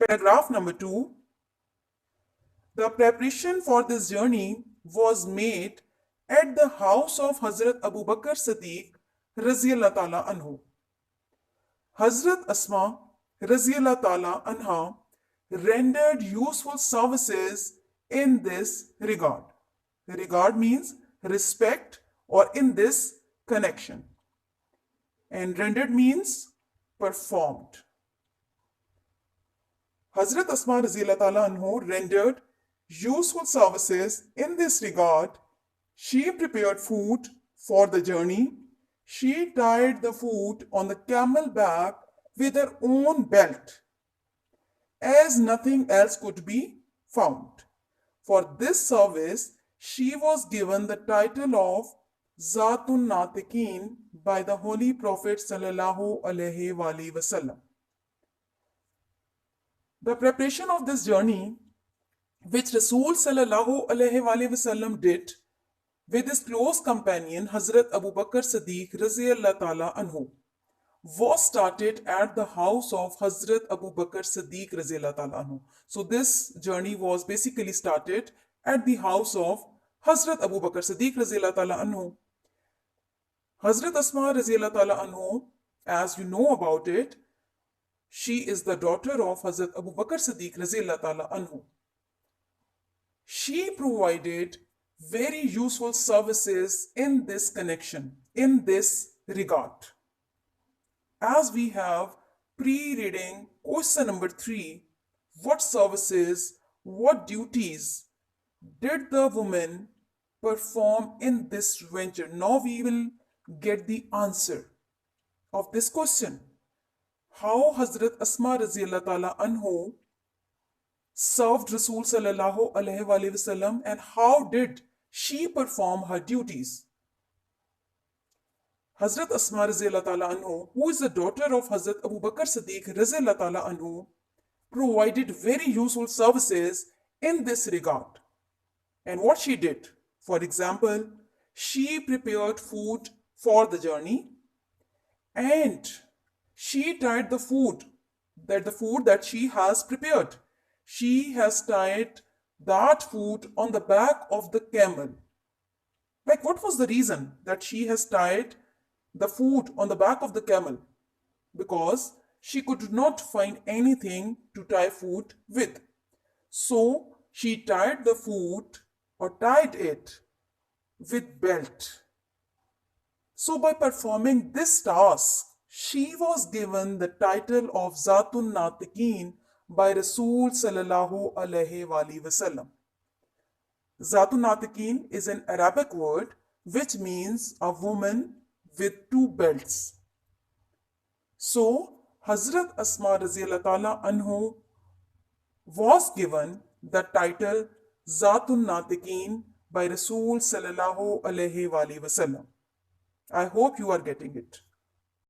Paragraph number 2. The preparation for this journey was made at the house of Hazrat Abu Bakr Siddiq Raziyallahu Ta'ala Anhu. Hazrat Asma Raziyallahu Ta'ala Anha rendered useful services in this regard. Regard means respect or in this connection. And rendered means performed. Hazrat Asma Raziyallahu Ta'ala Anhu rendered useful services in this regard. She prepared food for the journey. She tied the food on the camel back with her own belt, as nothing else could be found. For this service, she was given the title of Zatun Natiqeen by the Holy Prophet Sallallahu Alaihi Wasallam. The preparation of this journey, which Rasul Sallallahu Alaihi Wasallam did with his close companion Hazrat Abu Bakr Siddiq Raziyallahu Ta'ala Anhu, was started at the house of Hazrat Abu Bakr Siddiq Raziyallahu Ta'ala Anhu. So this journey was basically started at the house of Hazrat Abu Bakr Siddiq Raziyallahu Ta'ala Anhu. Hazrat Asma Raziyallahu Ta'ala Anhu, as you know about it, she is the daughter of Hazrat Abu Bakr Siddiq Raziyallahu Ta'ala Anhu. She provided very useful services in this connection, in this regard. As we have pre-reading question number 3, what services, what duties did the woman perform in this venture? Now we will get the answer of this question. How Hazrat Asma Raziyallahu Ta'ala Anhu served Rasul Sallallahu Alaihi Wasallam and how did she perform her duties? Hazrat Asma Raziyallahu Ta'ala Anhu, who is the daughter of Hazrat Abu Bakr Siddiq Raziyallahu Ta'ala Anhu, provided very useful services in this regard. And what she did, for example, she prepared food for the journey and she tied the food that she has prepared. She has tied that food on the back of the camel. Like, what was the reason that she has tied the food on the back of the camel? Because she could not find anything to tie food with. So she tied the food or tied it with belt. So by performing this task, she was given the title of Zatun Natiqeen by Rasul Sallallahu Alaihi Wasallam. Zatun Natiqeen is an Arabic word which means a woman with 2 belts. So Hazrat Asma Raziyallahu Ta'ala Anhu was given the title Zatun Natiqeen by Rasul Sallallahu Alaihi Wasallam. I hope you are getting it.